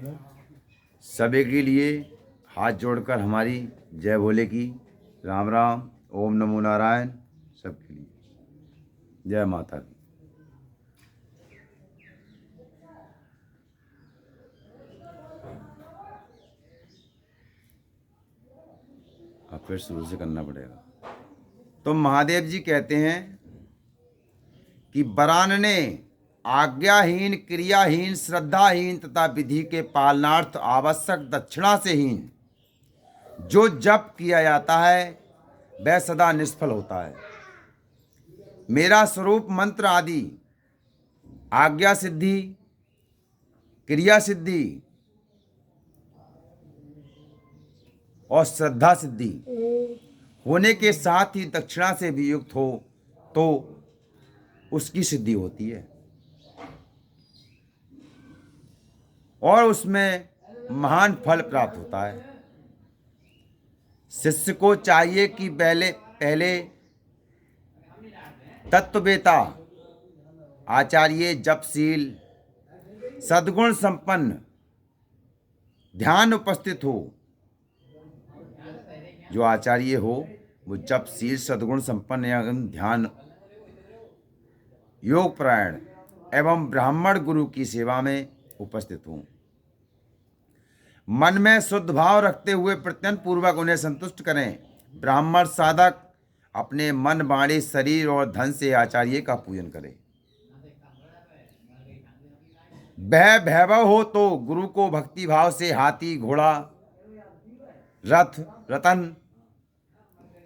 सभी के लिए हाथ जोड़कर हमारी जय भोले की राम राम, ओम नमो नारायण। सबके लिए जय माता दी। अब फिर शुरू से करना पड़ेगा। तो महादेव जी कहते हैं कि बरान ने आज्ञाहीन, क्रियाहीन, श्रद्धाहीन तथा विधि के पालनार्थ आवश्यक दक्षिणा से हीन जो जप किया जाता है वह सदा निष्फल होता है। मेरा स्वरूप मंत्र आदि आज्ञा सिद्धि, क्रिया सिद्धि और श्रद्धा सिद्धि होने के साथ ही दक्षिणा से भी युक्त हो तो उसकी सिद्धि होती है और उसमें महान फल प्राप्त होता है। शिष्य को चाहिए कि पहले तत्ववेता, आचार्य, जपशील, सद्गुण संपन्न, ध्यान उपस्थित हो। जो आचार्य हो वो जपशील, सद्गुण संपन्न एवं ध्यान योग परायण एवं ब्राह्मण गुरु की सेवा में उपस्थित हो। मन में शुद्ध भाव रखते हुए प्रत्यंत पूर्वक उन्हें संतुष्ट करें। ब्राह्मण साधक अपने मन, वाणी, शरीर और धन से आचार्य का पूजन करे। वह वैभव हो तो गुरु को भक्ति भाव से हाथी, घोड़ा, रथ, रतन,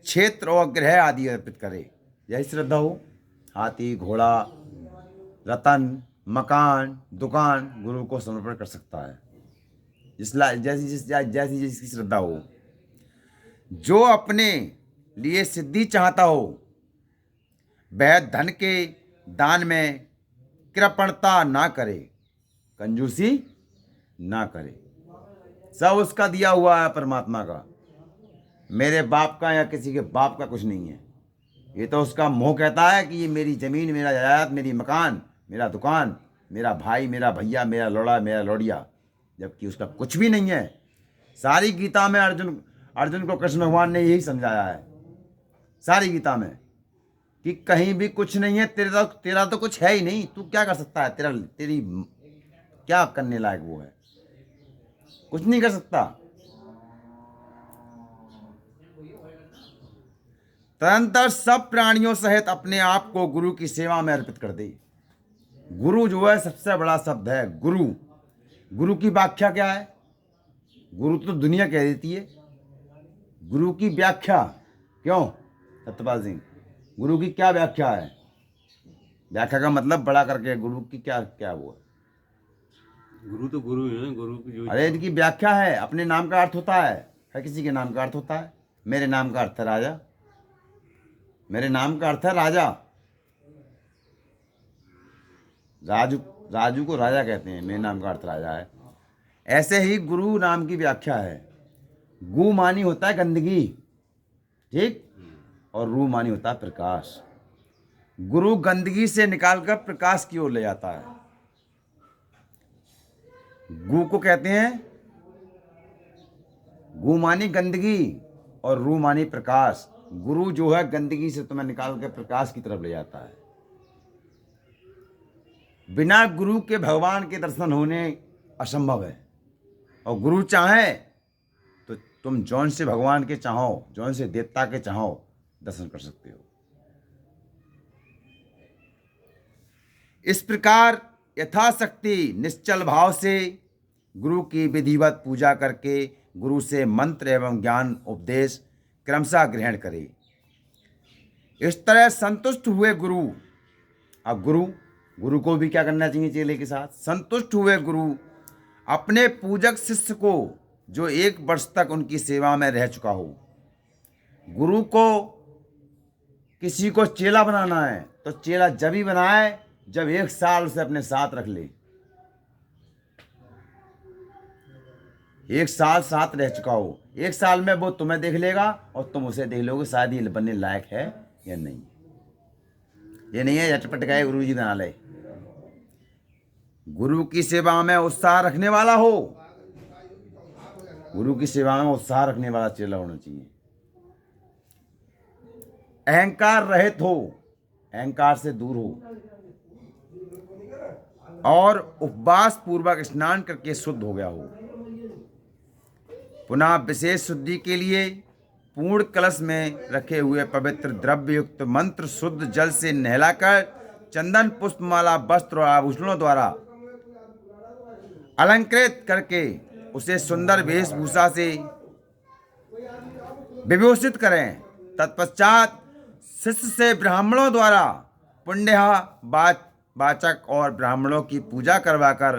क्षेत्र और ग्रह आदि अर्पित करे। यही श्रद्धा हो, हाथी, घोड़ा, रतन, मकान, दुकान गुरु को समर्पण कर सकता है, जैसी जिसकी श्रद्धा हो। जो अपने लिए सिद्धि चाहता हो वह धन के दान में कृपणता ना करे, कंजूसी ना करे। सब उसका दिया हुआ है, परमात्मा का। मेरे बाप का या किसी के बाप का कुछ नहीं है। ये तो उसका मोह कहता है कि ये मेरी जमीन, मेरा जायदाद, मेरी मकान, मेरा दुकान, मेरा भाई, मेरा भैया, मेरा लौड़ा, मेरा लौड़िया, जबकि उसका कुछ भी नहीं है। सारी गीता में अर्जुन को कृष्ण भगवान ने यही समझाया है, सारी गीता में, कि कहीं भी कुछ नहीं है। तेरा तो कुछ है ही नहीं। तू क्या कर सकता है? तेरी क्या करने लायक वो है? कुछ नहीं कर सकता। तदंतर सब प्राणियों सहित अपने आप को गुरु की सेवा में अर्पित कर दे। गुरु जो है सबसे बड़ा शब्द है। गुरु, गुरु की व्याख्या क्या है? गुरु तो दुनिया कह देती है। गुरु की व्याख्या क्यों सत्यपाल सिंह? गुरु की क्या व्याख्या है? व्याख्या का मतलब बड़ा करके, गुरु की क्या क्या वो है? गुरु तो गुरु है, गुरु की जो। अरे इनकी व्याख्या है। अपने नाम का अर्थ होता है, हर किसी के नाम का अर्थ होता है। मेरे नाम का अर्थ है राजा। मेरे नाम का अर्थ है राजा। राजू को राजा कहते हैं। मेरे नाम का अर्थ राजा है। ऐसे ही गुरु नाम की व्याख्या है। गु मानी होता है गंदगी, ठीक, और रू मानी होता है प्रकाश। गुरु गंदगी से निकालकर प्रकाश की ओर ले जाता है। गु को कहते हैं, गु मानी गंदगी और रू मानी प्रकाश। गुरु जो है गंदगी से तुम्हें निकाल कर प्रकाश की तरफ ले जाता है। बिना गुरु के भगवान के दर्शन होने असंभव है। और गुरु चाहे तो तुम जौन से भगवान के चाहो, जौन से देवता के चाहो, दर्शन कर सकते हो। इस प्रकार यथाशक्ति निश्चल भाव से गुरु की विधिवत पूजा करके गुरु से मंत्र एवं ज्ञान उपदेश क्रमशः ग्रहण करे। इस तरह संतुष्ट हुए गुरु, अब गुरु को भी क्या करना चाहिए? चेले के साथ संतुष्ट हुए गुरु अपने पूजक शिष्य को, जो 1 वर्ष तक उनकी सेवा में रह चुका हो। गुरु को किसी को चेला बनाना है तो चेला जब ही बनाए जब 1 साल उसे अपने साथ रख ले। 1 साल साथ रह चुका हो। 1 साल में वो तुम्हें देख लेगा और तुम उसे देख लोगे, शायद ये बनने लायक है या नहीं। ये नहीं है झटपट गए गुरु जी बना ले। गुरु की सेवा में उत्साह रखने वाला हो गुरु की सेवा में उत्साह रखने वाला चेला होना चाहिए। अहंकार रहित हो, अहंकार से दूर हो और उपवास पूर्वक स्नान करके शुद्ध हो गया हो। पुनः विशेष शुद्धि के लिए पूर्ण कलश में रखे हुए पवित्र द्रव्य युक्त मंत्र शुद्ध जल से नहलाकर चंदन पुष्पमाला वस्त्र और आभूषणों द्वारा अलंकृत करके उसे सुंदर वेशभूषा से विभूषित करें। तत्पश्चात शिष्य से ब्राह्मणों द्वारा पुण्य वाचक और ब्राह्मणों की पूजा करवाकर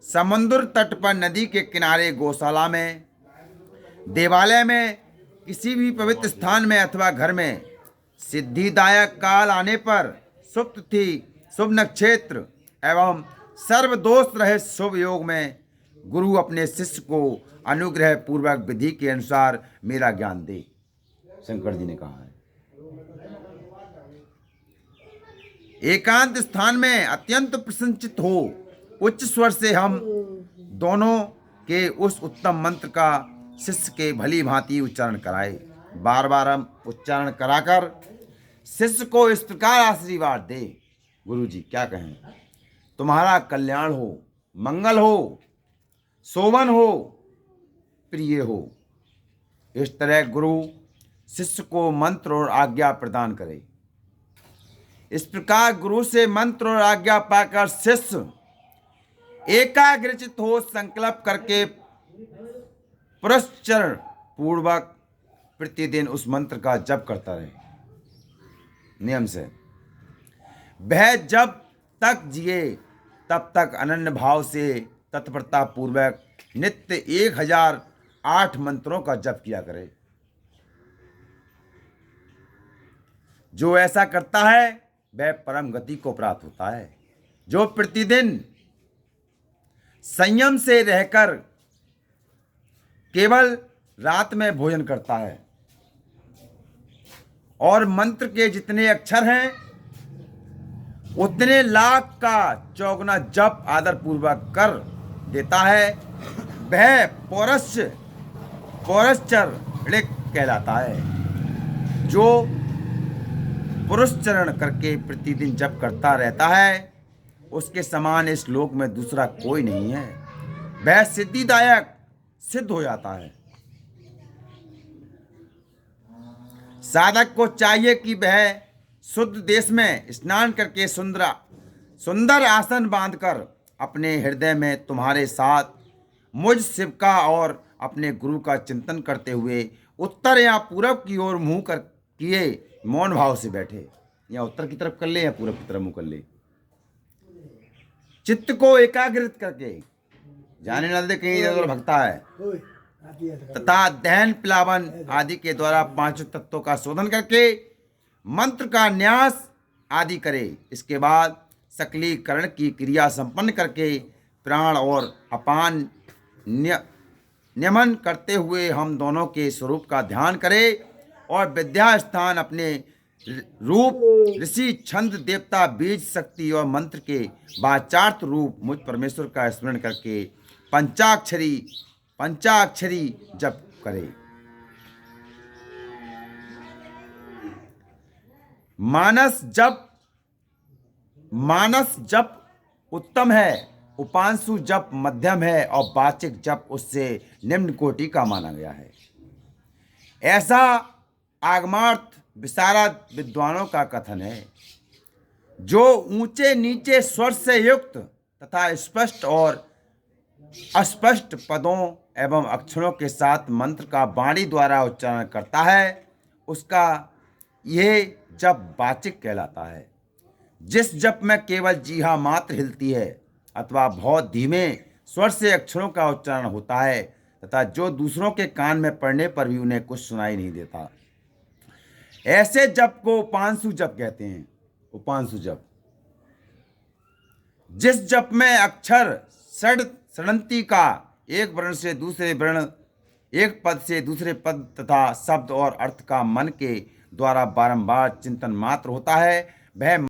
समुद्र तट पर, नदी के किनारे, गौशाला में, देवालय में, किसी भी पवित्र स्थान में अथवा घर में सिद्धिदायक काल आने पर, शुभ तिथि, शुभ नक्षत्र एवं सर्वदोष रहित शुभ योग में गुरु अपने शिष्य को अनुग्रह पूर्वक विधि के अनुसार मेरा ज्ञान दे। शंकर जी ने कहा है। एकांत स्थान में अत्यंत प्रसन्नचित्त हो उच्च स्वर से हम दोनों के उस उत्तम मंत्र का शिष्य के भली भांति उच्चारण कराए। बार बार हम उच्चारण कराकर शिष्य को इस प्रकार आशीर्वाद दे। गुरु जी क्या कहें, तुम्हारा कल्याण हो, मंगल हो, शोभन हो, प्रिय हो। इस तरह गुरु शिष्य को मंत्र और आज्ञा प्रदान करे। इस प्रकार गुरु से मंत्र और आज्ञा पाकर शिष्य एकाग्रचित हो संकल्प करके पुरस्चरण पूर्वक प्रतिदिन उस मंत्र का जप करता रहे नियम से। वह जब तक जिए तब तक अनन्य भाव से तत्परता पूर्वक नित्य 1008 मंत्रों का जप किया करे। जो ऐसा करता है वह परम गति को प्राप्त होता है। जो प्रतिदिन संयम से रहकर केवल रात में भोजन करता है और मंत्र के जितने अक्षर हैं उतने लाख का चौगुना जप आदर पूर्वक कर देता है, वह पौरश्चर ऋक कहलाता है। जो पुरस्चरण करके प्रतिदिन जप करता रहता है उसके समान इस लोक में दूसरा कोई नहीं है। वह सिद्धिदायक सिद्ध हो जाता है। साधक को चाहिए कि वह शुद्ध देश में स्नान करके सुंदर आसन बांधकर अपने हृदय में तुम्हारे साथ मुझ शिव का और अपने गुरु का चिंतन करते हुए उत्तर या पूरब की ओर मुंह कर किए मौन भाव से बैठे। या उत्तर की तरफ कर ले या पूरब की तरफ मुंह कर ले। चित्त को एकाग्रित करके, जाने न दे कहीं इधर भगता है, तथा दहन प्लावन आदि के द्वारा पांच तत्वों का शोधन करके मंत्र का न्यास आदि करे। इसके बाद सकलीकरण की क्रिया संपन्न करके प्राण और अपान नियमन करते हुए हम दोनों के स्वरूप का ध्यान करें और विद्या स्थान अपने रूप ऋषि छंद देवता बीज शक्ति और मंत्र के वाचार्थ रूप मुझ परमेश्वर का स्मरण करके पंचाक्षरी जप करे। मानस जप उत्तम है, उपांशु जप मध्यम है और वाचिक जप उससे निम्न कोटि का माना गया है। ऐसा आगमार्थ विशारद विद्वानों का कथन है। जो ऊंचे नीचे स्वर से युक्त तथा स्पष्ट और अस्पष्ट पदों एवं अक्षरों के साथ मंत्र का वाणी द्वारा उच्चारण करता है उसका यह जप वाचिक कहलाता है। जिस जप में केवल जीहा मात्र हिलती है अथवा बहुत धीमे स्वर से अक्षरों का उच्चारण होता है तथा जो दूसरों के कान में पड़ने पर भी उन्हें कुछ सुनाई नहीं देता, ऐसे जप को उपांशु जप कहते हैं। उपांशु जप जिस जप में अक्षर षडंती का एक वर्ण से दूसरे वर्ण, एक पद से दूसरे पद तथा शब्द और अर्थ का मन के द्वारा बारंबार चिंतन मात्र होता है, वह